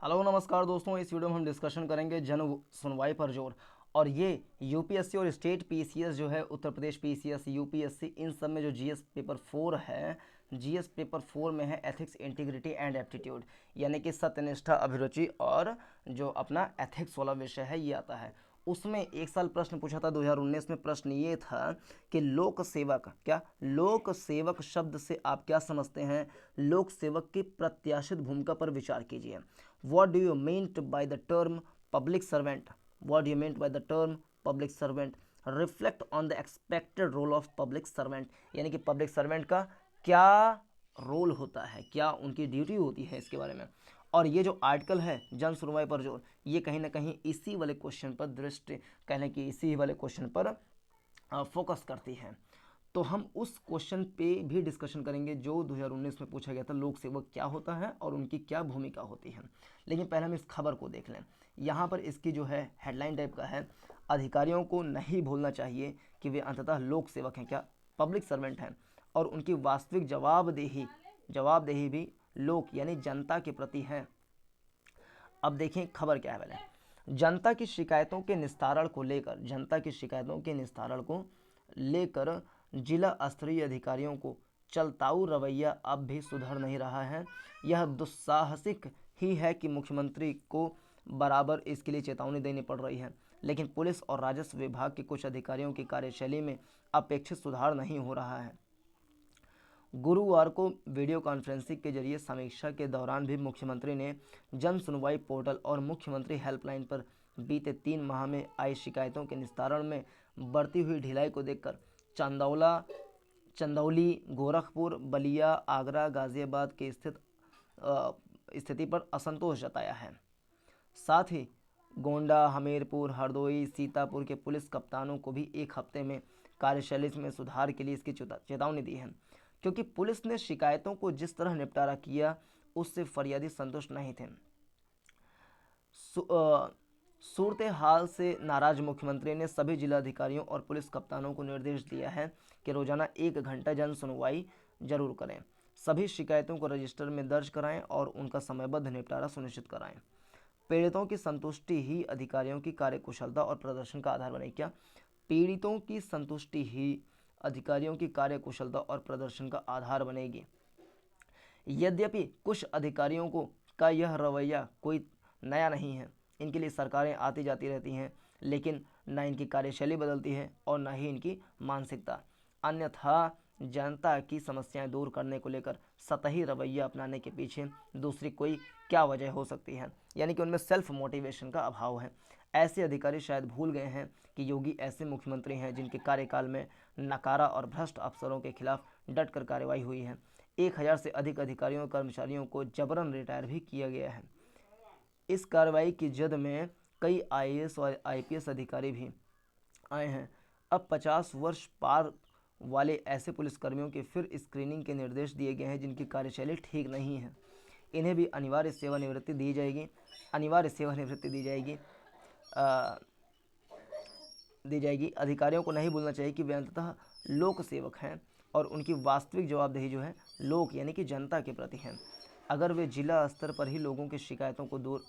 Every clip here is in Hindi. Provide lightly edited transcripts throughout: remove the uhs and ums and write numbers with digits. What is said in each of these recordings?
हेलो नमस्कार दोस्तों, इस वीडियो में हम डिस्कशन करेंगे जन सुनवाई पर जोर। और ये यूपीएससी और स्टेट पीसीएस जो है, उत्तर प्रदेश पीसीएस, यूपीएससी, इन सब में जो जीएस पेपर 4 है, जीएस पेपर 4 में है एथिक्स, इंटीग्रिटी एंड एप्टीट्यूड, यानी कि सत्यनिष्ठा, अभिरुचि और जो अपना एथिक्स वाला विषय है ये आता है। उसमें एक साल प्रश्न पूछा था 2019 में। प्रश्न ये था कि लोक सेवक, क्या लोक सेवक शब्द से आप क्या समझते हैं? लोक सेवक की प्रत्याशित भूमिका पर विचार कीजिए। What do you mean by the term public servant? What do you mean by the term public servant? Reflect on the expected role of public servant, यानी कि पब्लिक सर्वेंट का क्या रोल होता है, क्या उनकी ड्यूटी होती है, इसके बारे में। और ये जो आर्टिकल है जन सुनवाई पर जोर, ये कहीं ना कहीं इसी वाले क्वेश्चन पर दृष्टि, कहने की इसी वाले क्वेश्चन पर फोकस करती है। तो हम उस क्वेश्चन पे भी डिस्कशन करेंगे जो 2019 में पूछा गया था, लोक सेवक क्या होता है और उनकी क्या भूमिका होती है। लेकिन पहले हम इस खबर को देख लें। यहाँ पर इसकी जो है हेडलाइन टाइप का है, अधिकारियों को नहीं भूलना चाहिए कि वे अंततः लोक सेवक हैं, क्या पब्लिक सर्वेंट हैं, और उनकी वास्तविक जवाबदेही भी लोक यानी जनता के प्रति है। अब देखें खबर क्या है। पहले जनता की शिकायतों के निस्तारण को लेकर जिला स्तरीय अधिकारियों को चलताऊ रवैया अब भी सुधर नहीं रहा है। यह दुस्साहसिक ही है कि मुख्यमंत्री को बराबर इसके लिए चेतावनी देनी पड़ रही है, लेकिन पुलिस और राजस्व विभाग के कुछ अधिकारियों की कार्यशैली में अपेक्षित सुधार नहीं हो रहा है। गुरुवार को वीडियो कॉन्फ्रेंसिंग के जरिए समीक्षा के दौरान भी मुख्यमंत्री ने जन सुनवाई पोर्टल और मुख्यमंत्री हेल्पलाइन पर बीते 3 माह में आई शिकायतों के निस्तारण में बढ़ती हुई ढिलाई को देखकर चंदौली, गोरखपुर, बलिया, आगरा, गाजियाबाद की स्थिति पर असंतोष जताया है। साथ ही गोंडा, हमीरपुर, हरदोई, सीतापुर के पुलिस कप्तानों को भी 1 हफ्ते में कार्यशैली में सुधार के लिए इसकी चेतावनी दी है, क्योंकि पुलिस ने शिकायतों को जिस तरह निपटारा किया उससे फरियादी संतुष्ट नहीं थे। सूरत हाल से नाराज मुख्यमंत्री ने सभी जिलाधिकारियों और पुलिस कप्तानों को निर्देश दिया है कि रोजाना 1 घंटा जन सुनवाई जरूर करें, सभी शिकायतों को रजिस्टर में दर्ज कराएं और उनका समयबद्ध निपटारा सुनिश्चित कराएं। पीड़ितों की संतुष्टि ही अधिकारियों की कार्यकुशलता और प्रदर्शन का आधार बनेगी। क्या पीड़ितों की संतुष्टि ही अधिकारियों की कार्यकुशलता और प्रदर्शन का आधार बनेगी? यद्यपि कुछ अधिकारियों का यह रवैया कोई नया नहीं है, इनके लिए सरकारें आती जाती रहती हैं, लेकिन न इनकी कार्यशैली बदलती है और न ही इनकी मानसिकता। अन्यथा जनता की समस्याएं दूर करने को लेकर सतही रवैया अपनाने के पीछे दूसरी कोई क्या वजह हो सकती है? यानी कि उनमें सेल्फ मोटिवेशन का अभाव है। ऐसे अधिकारी शायद भूल गए हैं कि योगी ऐसे मुख्यमंत्री हैं जिनके कार्यकाल में नकारा और भ्रष्ट अफसरों के खिलाफ डटकर कार्रवाई हुई है। 1000 से अधिक अधिकारियों और कर्मचारियों को जबरन रिटायर भी किया गया है। इस कार्रवाई की जद में कई आईएएस और आईपीएस अधिकारी भी आए हैं। अब 50 वर्ष पार वाले ऐसे पुलिसकर्मियों के फिर स्क्रीनिंग के निर्देश दिए गए हैं जिनकी कार्यशैली ठीक नहीं है। इन्हें भी अनिवार्य सेवानिवृत्ति दी जाएगी। अधिकारियों को नहीं भूलना चाहिए कि वे अंततः लोक सेवक हैं और उनकी वास्तविक जवाबदेही जो है लोक यानी कि जनता के प्रति है। अगर वे जिला स्तर पर ही लोगों की शिकायतों को दूर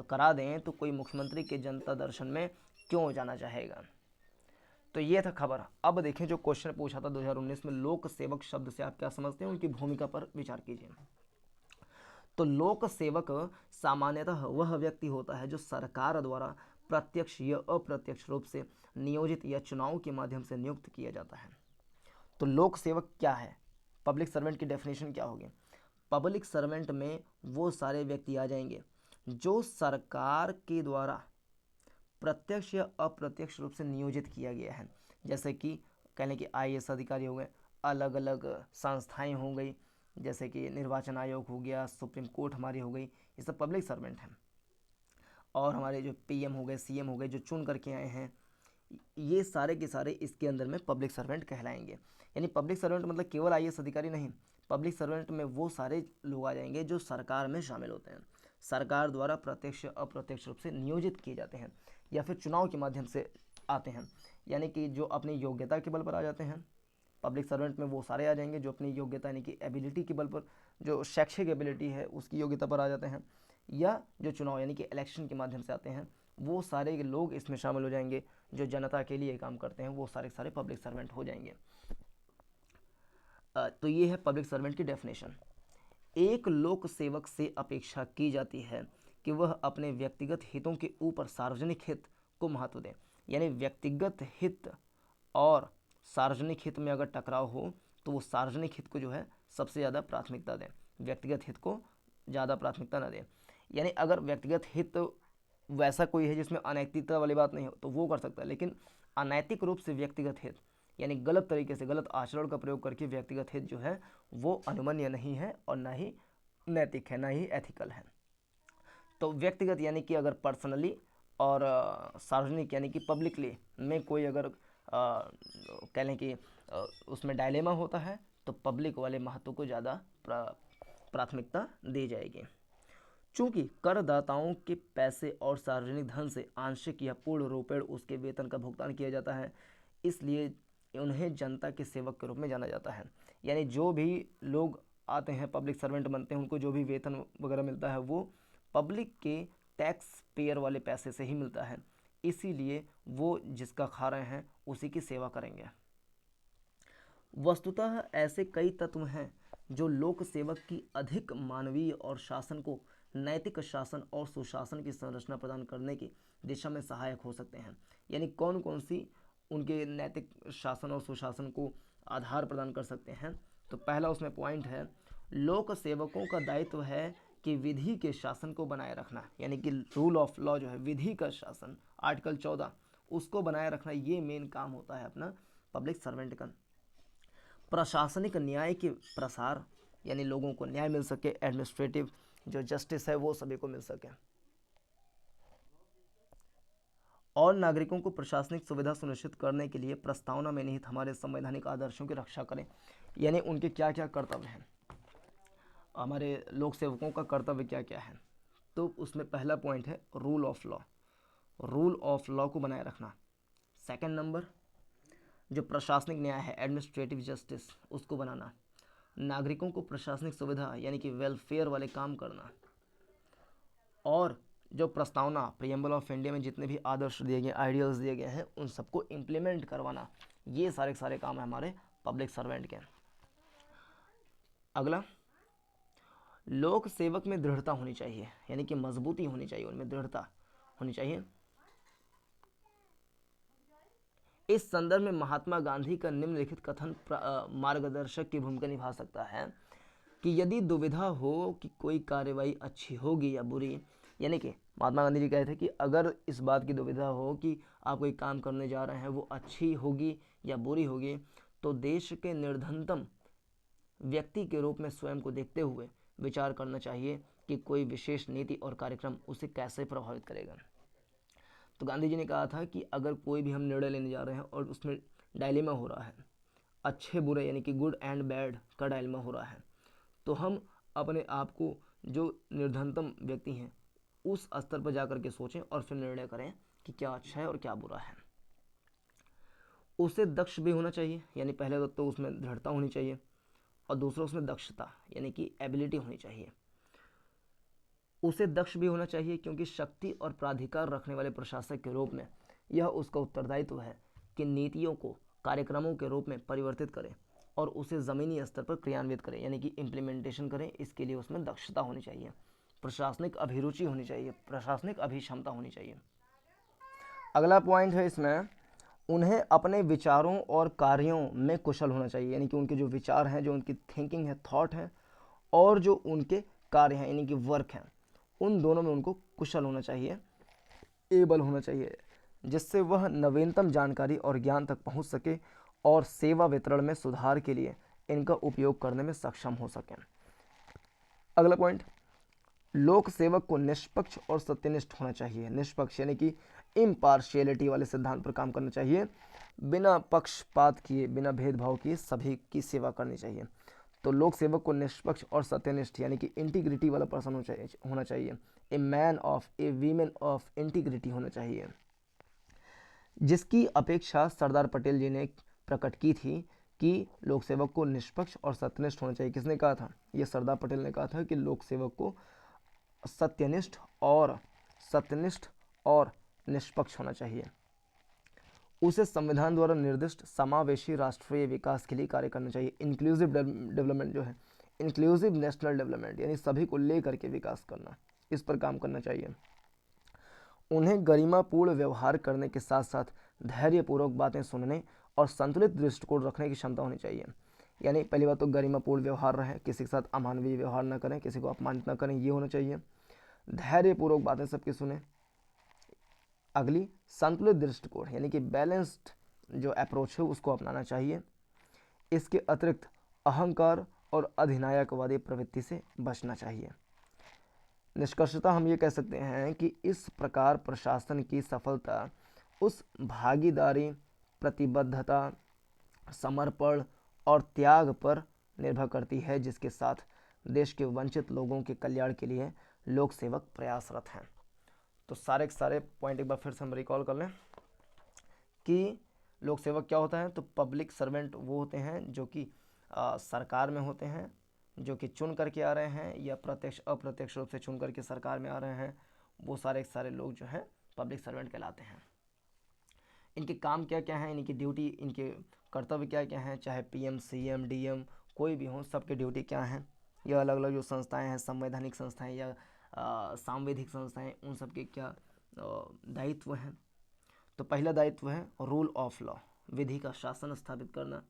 करा दें तो कोई मुख्यमंत्री के जनता दर्शन में क्यों जाना चाहेगा? तो ये था खबर। अब देखें जो क्वेश्चन पूछा था 2019 में, लोक सेवक शब्द से आप क्या समझते हैं, उनकी भूमिका पर विचार कीजिए। तो लोक सेवक सामान्यतः वह व्यक्ति होता है जो सरकार द्वारा प्रत्यक्ष या अप्रत्यक्ष रूप से नियोजित या चुनाव के माध्यम से नियुक्त किया जाता है। तो लोक सेवक क्या है? पब्लिक सर्वेंट की डेफिनेशन क्या होगी? पब्लिक सर्वेंट में वो सारे व्यक्ति आ जाएंगे जो सरकार के द्वारा प्रत्यक्ष या अप्रत्यक्ष रूप से नियोजित किया गया है। जैसे कि कहने कि आईएएस अधिकारी हो गए, अलग अलग संस्थाएं हो गई, जैसे कि निर्वाचन आयोग हो गया, सुप्रीम कोर्ट हमारी हो गई, ये सब पब्लिक सर्वेंट हैं। और हमारे जो पीएम हो गए, सीएम हो गए, जो चुन करके आए हैं, ये सारे के सारे इसके अंदर में पब्लिक सर्वेंट कहलाएंगे। यानी पब्लिक सर्वेंट मतलब केवल आईएएस अधिकारी नहीं, पब्लिक सर्वेंट में वो सारे लोग आ जाएंगे जो सरकार में शामिल होते हैं, सरकार द्वारा प्रत्यक्ष अप्रत्यक्ष रूप से नियोजित किए जाते हैं या फिर चुनाव के माध्यम से आते हैं। यानी कि जो अपनी योग्यता के बल पर आ जाते हैं। पब्लिक सर्वेंट में वो सारे आ जाएंगे जो अपनी योग्यता यानी कि एबिलिटी के बल पर, जो शैक्षिक एबिलिटी है उसकी योग्यता पर आ जाते हैं, या जो चुनाव यानी कि इलेक्शन के माध्यम से आते हैं, वो सारे लोग इसमें शामिल हो जाएंगे। जो जनता के लिए काम करते हैं वो सारे सारे पब्लिक सर्वेंट हो जाएंगे। तो ये है पब्लिक सर्वेंट की डेफिनेशन। एक लोक सेवक से अपेक्षा की जाती है कि वह अपने व्यक्तिगत हितों के ऊपर सार्वजनिक हित को महत्व दें। यानी व्यक्तिगत हित और सार्वजनिक हित में अगर टकराव हो तो वो सार्वजनिक हित को जो है सबसे ज़्यादा प्राथमिकता दें, व्यक्तिगत हित को ज़्यादा प्राथमिकता न दें। यानी अगर व्यक्तिगत हित वैसा कोई है जिसमें अनैतिकता वाली बात नहीं हो तो वो कर सकता है, लेकिन अनैतिक रूप से व्यक्तिगत हित यानी गलत तरीके से गलत आचरण का प्रयोग करके व्यक्तिगत हित जो है वो अनुमन्य नहीं है और ना ही नैतिक है, ना ही एथिकल है। तो व्यक्तिगत यानी कि अगर पर्सनली और सार्वजनिक यानी कि पब्लिकली में कोई अगर कह लें कि उसमें डायलेमा होता है तो पब्लिक वाले महत्व को ज़्यादा प्राथमिकता दी जाएगी। चूंकि करदाताओं के पैसे और सार्वजनिक धन से आंशिक या पूर्ण रूपेण उसके वेतन का भुगतान किया जाता है, इसलिए उन्हें जनता के सेवक के रूप में जाना जाता है। यानी जो भी लोग आते हैं पब्लिक सर्वेंट बनते हैं, उनको जो भी वेतन वगैरह मिलता है वो पब्लिक के टैक्स पेयर वाले पैसे से ही मिलता है, इसीलिए वो जिसका खा रहे हैं उसी की सेवा करेंगे। वस्तुतः ऐसे कई तत्व हैं जो लोक सेवक की अधिक मानवीय और शासन को नैतिक शासन और सुशासन की संरचना प्रदान करने की दिशा में सहायक हो सकते हैं। यानी कौन कौन सी उनके नैतिक शासन और सुशासन को आधार प्रदान कर सकते हैं। तो पहला उसमें पॉइंट है, लोक सेवकों का दायित्व है कि विधि के शासन को बनाए रखना, यानी कि रूल ऑफ लॉ जो है विधि का शासन, आर्टिकल 14 उसको बनाए रखना, ये मेन काम होता है अपना पब्लिक सर्वेंट का। प्रशासनिक न्याय के प्रसार यानी लोगों को न्याय मिल सके, एडमिनिस्ट्रेटिव जो जस्टिस है वो सभी को मिल सके, और नागरिकों को प्रशासनिक सुविधा सुनिश्चित करने के लिए प्रस्तावना में निहित हमारे संवैधानिक आदर्शों की रक्षा करें। यानी उनके क्या क्या कर्तव्य हैं, हमारे लोक सेवकों का कर्तव्य क्या क्या है। तो उसमें पहला पॉइंट है rule of law, rule of law को बनाए रखना। सेकंड नंबर जो प्रशासनिक न्याय है एडमिनिस्ट्रेटिव जस्टिस उसको बनाना, नागरिकों को प्रशासनिक सुविधा यानी कि वेलफेयर वाले काम करना, और जो प्रस्तावना प्रियम्बल ऑफ इंडिया में जितने भी आदर्श दिए गए आइडियल्स दिए गए हैं उन सबको इम्प्लीमेंट करवाना, ये सारे सारे काम है हमारे पब्लिक सर्वेंट के। अगला, लोक सेवक में दृढ़ता होनी चाहिए, यानी कि मजबूती होनी चाहिए, उनमें दृढ़ता होनी चाहिए। इस संदर्भ में महात्मा गांधी का निम्नलिखित कथन मार्गदर्शक की भूमिका निभा सकता है कि यदि दुविधा हो कि कोई कार्यवाही अच्छी होगी या बुरी, यानी कि महात्मा गांधी जी कहते थे कि अगर इस बात की दुविधा हो कि आप कोई काम करने जा रहे हैं वो अच्छी होगी या बुरी होगी, तो देश के निर्धनतम व्यक्ति के रूप में स्वयं को देखते हुए विचार करना चाहिए कि कोई विशेष नीति और कार्यक्रम उसे कैसे प्रभावित करेगा। तो गांधी जी ने कहा था कि अगर कोई भी हम निर्णय लेने जा रहे हैं और उसमें डायलेमा हो रहा है, अच्छे बुरे यानी कि गुड एंड बैड का डायलेमा हो रहा है, तो हम अपने आप को जो निर्धनतम व्यक्ति हैं उस स्तर पर जाकर के सोचें और फिर निर्णय करें कि क्या अच्छा है और क्या बुरा है। उसे दक्ष भी होना चाहिए, यानी पहले तो उसमें दृढ़ता होनी चाहिए, और दूसरा उसमें दक्षता यानी कि एबिलिटी होनी चाहिए। उसे दक्ष भी होना चाहिए क्योंकि शक्ति और प्राधिकार रखने वाले प्रशासक के रूप में यह उसका उत्तरदायित्व है कि नीतियों को कार्यक्रमों के रूप में परिवर्तित करें और उसे ज़मीनी स्तर पर क्रियान्वित करें, यानी कि इम्प्लीमेंटेशन करें। इसके लिए उसमें दक्षता होनी चाहिए, प्रशासनिक अभिरुचि होनी चाहिए, प्रशासनिक अभिक्षमता होनी चाहिए। अगला पॉइंट है इसमें, उन्हें अपने विचारों और कार्यों में कुशल होना चाहिए, यानी कि उनके जो विचार हैं, जो उनकी थिंकिंग है, थॉट है, और जो उनके कार्य हैं यानी कि वर्क हैं, उन दोनों में उनको कुशल होना चाहिए, एबल होना चाहिए, जिससे वह नवीनतम जानकारी और ज्ञान तक पहुंच सके और सेवा वितरण में सुधार के लिए इनका उपयोग करने में सक्षम हो सकें। अगला पॉइंट, लोक सेवक को निष्पक्ष और सत्यनिष्ठ होना चाहिए। निष्पक्ष यानी कि इम्पार्शियलिटी वाले सिद्धांत पर काम करना चाहिए, बिना पक्षपात किए, बिना भेदभाव किए सभी की सेवा करनी चाहिए। तो लोक सेवक को निष्पक्ष और सत्यनिष्ठ यानी कि इंटीग्रिटी वाला पर्सन होना चाहिए, a man of, A women of integrity होना चाहिए, जिसकी अपेक्षा सरदार पटेल जी ने प्रकट की थी कि लोक सेवक को निष्पक्ष और सत्यनिष्ठ होना चाहिए। किसने कहा था? ये सरदार पटेल ने कहा था कि लोक सेवक को सत्यनिष्ठ और निष्पक्ष होना चाहिए। उसे संविधान द्वारा निर्दिष्ट समावेशी राष्ट्रीय विकास के लिए कार्य करना चाहिए। इंक्लूसिव डेवलपमेंट जो है, इंक्लूसिव नेशनल डेवलपमेंट यानी सभी को लेकर के विकास करना, इस पर काम करना चाहिए। उन्हें गरिमापूर्ण व्यवहार करने के साथ साथ धैर्यपूर्वक बातें सुनने और संतुलित दृष्टिकोण रखने की क्षमता होनी चाहिए। यानी पहली बात तो गरिमापूर्ण व्यवहार रहे, किसी के साथ अमानवीय व्यवहार न करें, किसी को अपमानित न करें, ये होना चाहिए। धैर्यपूर्वक बातें सबकी सुने। अगली, संतुलित दृष्टिकोण यानी कि बैलेंस्ड जो अप्रोच है उसको अपनाना चाहिए। इसके अतिरिक्त अहंकार और अधिनायकवादी प्रवृत्ति से बचना चाहिए। निष्कर्षतः हम ये कह सकते हैं कि इस प्रकार प्रशासन की सफलता उस भागीदारी, प्रतिबद्धता, समर्पण और त्याग पर निर्भर करती है जिसके साथ देश के वंचित लोगों के कल्याण के लिए लोक सेवक प्रयासरत हैं। तो सारे के सारे पॉइंट एक बार फिर से हम रिकॉल कर लें कि लोक सेवक क्या होता है। तो पब्लिक सर्वेंट वो होते हैं जो कि सरकार में होते हैं, जो कि चुन करके आ रहे हैं या प्रत्यक्ष अप्रत्यक्ष रूप से चुन करके सरकार में आ रहे हैं, वो सारे के सारे लोग जो हैं पब्लिक सर्वेंट कहलाते हैं। इनके काम क्या क्या हैं, इनकी ड्यूटी, इनके कर्तव्य क्या क्या हैं, चाहे पीएम, सीएम, डीएम कोई भी हो, सबके ड्यूटी क्या हैं। यह अलग अलग जो संस्थाएं हैं, संवैधानिक संस्थाएं या सांविधिक संस्थाएं, उन सब के क्या दायित्व हैं। तो पहला दायित्व है रूल ऑफ लॉ, विधि का शासन स्थापित करना।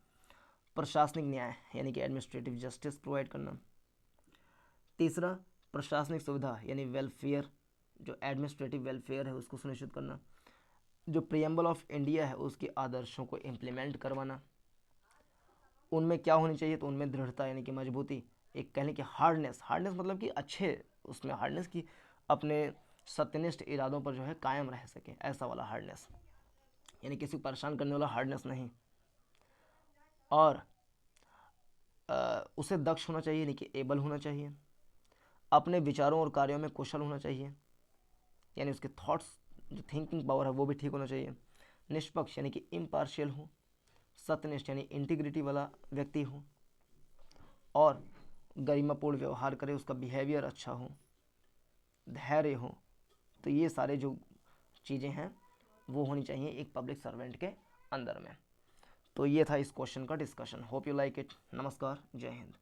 प्रशासनिक न्याय यानी कि एडमिनिस्ट्रेटिव जस्टिस प्रोवाइड करना। तीसरा, प्रशासनिक सुविधा यानी वेलफेयर, जो एडमिनिस्ट्रेटिव वेलफेयर है उसको सुनिश्चित करना। जो प्रियम्बल ऑफ इंडिया है उसके आदर्शों को इम्प्लीमेंट करवाना। उनमें क्या होनी चाहिए, तो उनमें दृढ़ता यानी कि मजबूती, एक कहने की हार्डनेस मतलब कि अच्छे उसमें हार्डनेस की अपने सत्यनिष्ठ इरादों पर जो है कायम रह सके, ऐसा वाला हार्डनेस, यानी किसी को परेशान करने वाला हार्डनेस नहीं। और उसे दक्ष होना चाहिए यानी कि एबल होना चाहिए। अपने विचारों और कार्यों में कुशल होना चाहिए, यानी उसके थॉट्स जो थिंकिंग पावर है वो भी ठीक होना चाहिए। निष्पक्ष यानी कि इम्पार्शियल हो। सत्यनिष्ठ यानी इंटीग्रिटी वाला व्यक्ति हो। और गरिमापूर्ण व्यवहार करे, उसका बिहेवियर अच्छा हो, धैर्य हो। तो ये सारे जो चीज़ें हैं वो होनी चाहिए एक पब्लिक सर्वेंट के अंदर में। तो ये था इस क्वेश्चन का discussion. Hope you like it. नमस्कार, जय हिंद।